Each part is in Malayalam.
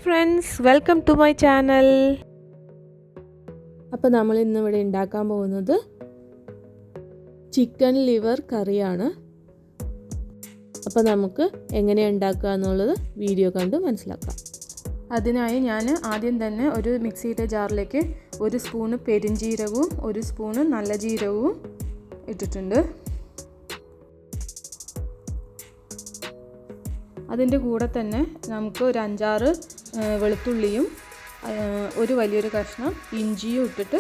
Friends, welcome to my channel. അപ്പോൾ നമ്മൾ ഇന്നിവിടെ ഉണ്ടാക്കാൻ പോകുന്നത് ചിക്കൻ ലിവർ കറിയാണ്. അപ്പോൾ നമുക്ക് എങ്ങനെയാണ് ഉണ്ടാക്കുക എന്നുള്ളത് വീഡിയോ കണ്ട് മനസ്സിലാക്കാം. അതിനായി ഞാൻ ആദ്യം തന്നെ ഒരു മിക്സിയുടെ ജാറിലേക്ക് 1 സ്പൂണ് പെരിഞ്ജീരകവും 1 സ്പൂണ് നല്ല ജീരകവും ഇട്ടിട്ടുണ്ട്. അതിൻ്റെ കൂടെ തന്നെ നമുക്ക് ഒരു 5-6 വെളുത്തുള്ളിയും ഒരു വലിയൊരു കഷ്ണം ഇഞ്ചിയും ഇട്ടിട്ട്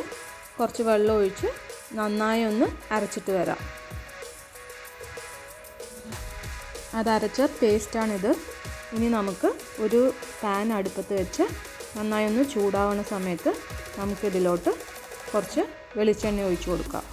കുറച്ച് വെള്ളം ഒഴിച്ച് നന്നായി ഒന്ന് അരച്ചിട്ട് വരാം. അതരച്ച പേസ്റ്റാണിത്. ഇനി നമുക്ക് ഒരു പാൻ അടുപ്പത്ത് വെച്ച് നന്നായി ഒന്ന് ചൂടാവുന്ന സമയത്ത് നമുക്കിതിലോട്ട് കുറച്ച് വെളിച്ചെണ്ണ ഒഴിച്ച് കൊടുക്കാം.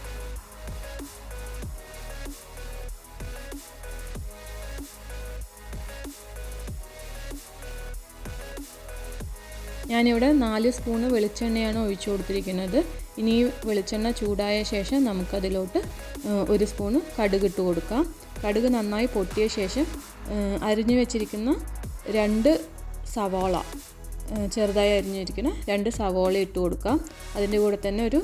ഞാനിവിടെ 4 സ്പൂണ് വെളിച്ചെണ്ണയാണ് ഒഴിച്ചു കൊടുത്തിരിക്കുന്നത്. ഇനി ഈ വെളിച്ചെണ്ണ ചൂടായ ശേഷം നമുക്കതിലോട്ട് 1 സ്പൂണ് കടുക് ഇട്ട് കൊടുക്കാം. കടുക് നന്നായി പൊട്ടിയ ശേഷം അരിഞ്ഞു വെച്ചിരിക്കുന്ന 2 സവാള, ചെറുതായി അരിഞ്ഞിരിക്കുന്ന 2 സവാള ഇട്ട് കൊടുക്കാം. അതിൻ്റെ കൂടെ തന്നെ ഒരു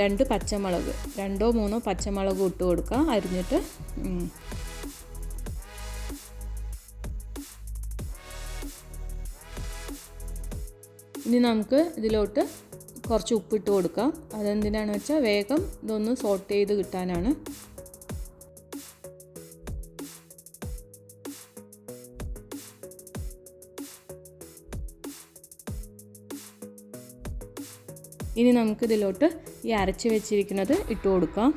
2 പച്ചമുളക്, 2-3 പച്ചമുളക് ഇട്ട് കൊടുക്കാം അരിഞ്ഞിട്ട്. ഇനി നമുക്ക് ഇതിലോട്ട് കുറച്ച് ഉപ്പിട്ട് കൊടുക്കാം. അതെന്തിനാണെന്ന് വെച്ചാൽ വേഗം ഇതൊന്ന് സോട്ട് ചെയ്ത് കിട്ടാനാണ്. ഇനി നമുക്കിതിലോട്ട് ഈ അരച്ച് വെച്ചിരിക്കുന്നത് ഇട്ട് കൊടുക്കാം.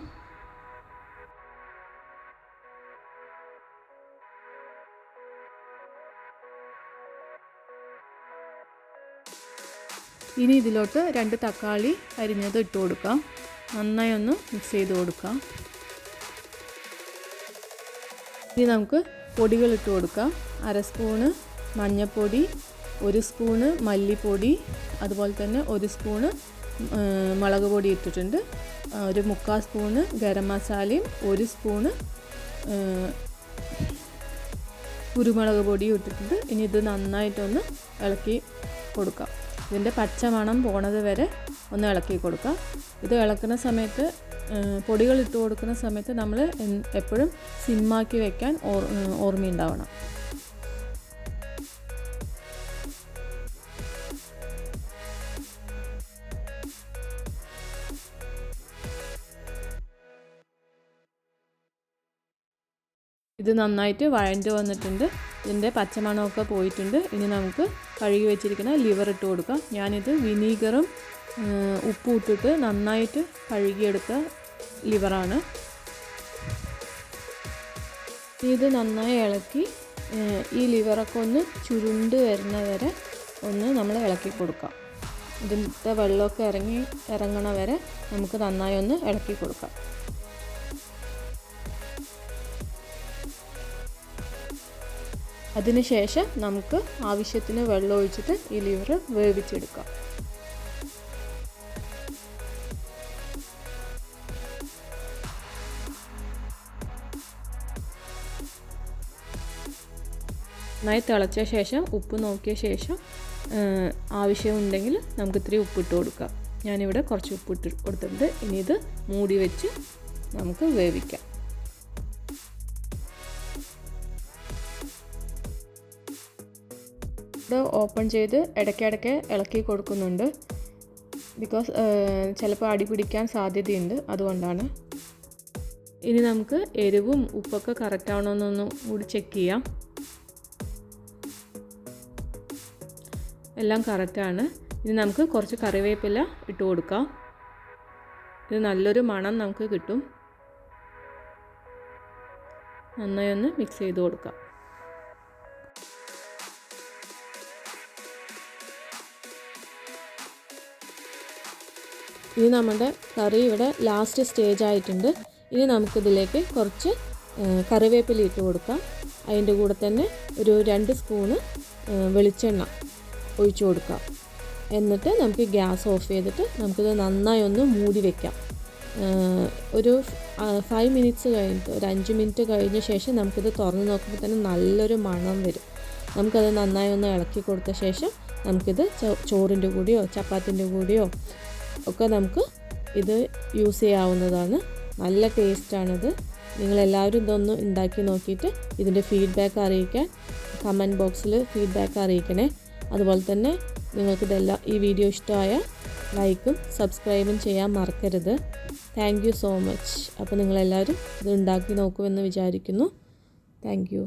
ഇനി ഇതിലോട്ട് 2 തക്കാളി അരിഞ്ഞത് ഇട്ട് കൊടുക്കാം. നന്നായി ഒന്ന് മിക്സ് ചെയ്ത് കൊടുക്കാം. ഇനി നമുക്ക് പൊടികൾ ഇട്ട് കൊടുക്കാം. 1/2 സ്പൂണ് മഞ്ഞൾപ്പൊടി, 1 സ്പൂണ് മല്ലിപ്പൊടി, അതുപോലെ തന്നെ 1 സ്പൂണ് മുളക് പൊടി ഇട്ടിട്ടുണ്ട്. ഒരു 3/4 സ്പൂണ് ഗരം മസാലയും 1 സ്പൂണ് കുരുമുളക് പൊടിയും ഇട്ടിട്ടുണ്ട്. ഇനി ഇത് നന്നായിട്ടൊന്ന് ഇളക്കി കൊടുക്കാം. ഇതിൻ്റെ പച്ച മണം പോണത് വരെ ഒന്ന് ഇളക്കി കൊടുക്കുക. ഇത് ഇളക്കുന്ന സമയത്ത്, പൊടികൾ ഇട്ട് കൊടുക്കുന്ന സമയത്ത് നമ്മൾ എപ്പോഴും സിമ്മാക്കി വെക്കാൻ ഓർമ്മയുണ്ടാവണം. ഇത് നന്നായിട്ട് വഴണ്ട് വന്നിട്ടുണ്ട്. ഇതിൻ്റെ പച്ചമണമൊക്കെ പോയിട്ടുണ്ട്. ഇനി നമുക്ക് കഴുകി വെച്ചിരിക്കുന്ന ലിവർ ഇട്ട് കൊടുക്കാം. ഞാനിത് വിനീഗറും ഉപ്പും ഇട്ടിട്ട് നന്നായിട്ട് കഴുകിയെടുത്ത ലിവറാണ്. ഇത് നന്നായി ഇളക്കി ഈ ലിവറൊക്കെ ഒന്ന് ചുരുണ്ട് വരുന്ന വരെ ഒന്ന് നമ്മൾ ഇളക്കി കൊടുക്കാം. ഇതിൻ്റെ വെള്ളമൊക്കെ ഇറങ്ങണ വരെ നമുക്ക് നന്നായി ഒന്ന് ഇളക്കി കൊടുക്കാം. അതിനുശേഷം നമുക്ക് ആവശ്യത്തിന് വെള്ളം ഒഴിച്ചിട്ട് ഈ ലിവർ വേവിച്ചെടുക്കാം. നന്നായി തിളച്ച ശേഷം ഉപ്പ് നോക്കിയ ശേഷം ആവശ്യമുണ്ടെങ്കിൽ നമുക്ക് ഇത്തിരി ഉപ്പിട്ട് കൊടുക്കാം. ഞാനിവിടെ കുറച്ച് ഉപ്പിട്ട് കൊടുത്തിട്ടുണ്ട്. ഇനി ഇത് മൂടി വെച്ച് നമുക്ക് വേവിക്കാം. ഇത് ഓപ്പൺ ചെയ്ത് ഇടയ്ക്കിടയ്ക്ക് ഇളക്കി കൊടുക്കുന്നുണ്ട്. ബിക്കോസ് ചിലപ്പോൾ അടി പിടിക്കാൻ സാധ്യതയുണ്ട്, അതുകൊണ്ടാണ്. ഇനി നമുക്ക് എരിവും ഉപ്പൊക്കെ കറക്റ്റ് ആവണമെന്നൊന്നും കൂടി ചെക്ക് ചെയ്യാം. എല്ലാം കറക്റ്റാണ്. ഇനി നമുക്ക് കുറച്ച് കറിവേപ്പില ഇട്ട് കൊടുക്കാം. ഇത് നല്ലൊരു മണം നമുക്ക് കിട്ടും. നന്നായി ഒന്ന് മിക്സ് ചെയ്ത് കൊടുക്കാം. ഇനി നമ്മുടെ കറി ഇവിടെ ലാസ്റ്റ് സ്റ്റേജ് ആയിട്ടുണ്ട്. ഇനി നമുക്കിതിലേക്ക് കുറച്ച് കറിവേപ്പില ഇട്ട് കൊടുക്കാം. അതിൻ്റെ കൂടെ തന്നെ ഒരു 2 സ്പൂണ് വെളിച്ചെണ്ണ ഒഴിച്ചു കൊടുക്കാം. എന്നിട്ട് നമുക്ക് ഗ്യാസ് ഓഫ് ചെയ്തിട്ട് നമുക്കിത് നന്നായി ഒന്ന് മൂടി വയ്ക്കാം. ഒരു 5 മിനിറ്റ്സ് കഴിഞ്ഞിട്ട്, ഒരു 5 മിനിറ്റ് കഴിഞ്ഞ ശേഷം നമുക്കിത് തുറന്ന് നോക്കുമ്പോൾ തന്നെ നല്ലൊരു മണം വരും. നമുക്കത് നന്നായി ഒന്ന് ഇളക്കി കൊടുത്ത ശേഷം നമുക്കിത് ചോറിൻ്റെ കൂടെയോ ചപ്പാത്തിൻ്റെ കൂടെയോ ഒക്കെ നമുക്ക് ഇത് യൂസ് ചെയ്യാവുന്നതാണ്. നല്ല ടേസ്റ്റാണിത്. നിങ്ങളെല്ലാവരും ഇതൊന്ന് ഉണ്ടാക്കി നോക്കിയിട്ട് ഇതിൻ്റെ ഫീഡ്ബാക്ക് അറിയിക്കാൻ കമൻറ്റ് ബോക്സിൽ ഫീഡ്ബാക്ക് അറിയിക്കണേ. അതുപോലെ തന്നെ നിങ്ങൾക്കിതെല്ലാം ഈ വീഡിയോ ഇഷ്ടമായ ലൈക്കും സബ്സ്ക്രൈബും ചെയ്യാൻ മറക്കരുത്. Thank you so much. അപ്പോൾ നിങ്ങളെല്ലാവരും ഇത് ഉണ്ടാക്കി നോക്കുമെന്ന് വിചാരിക്കുന്നു. Thank you.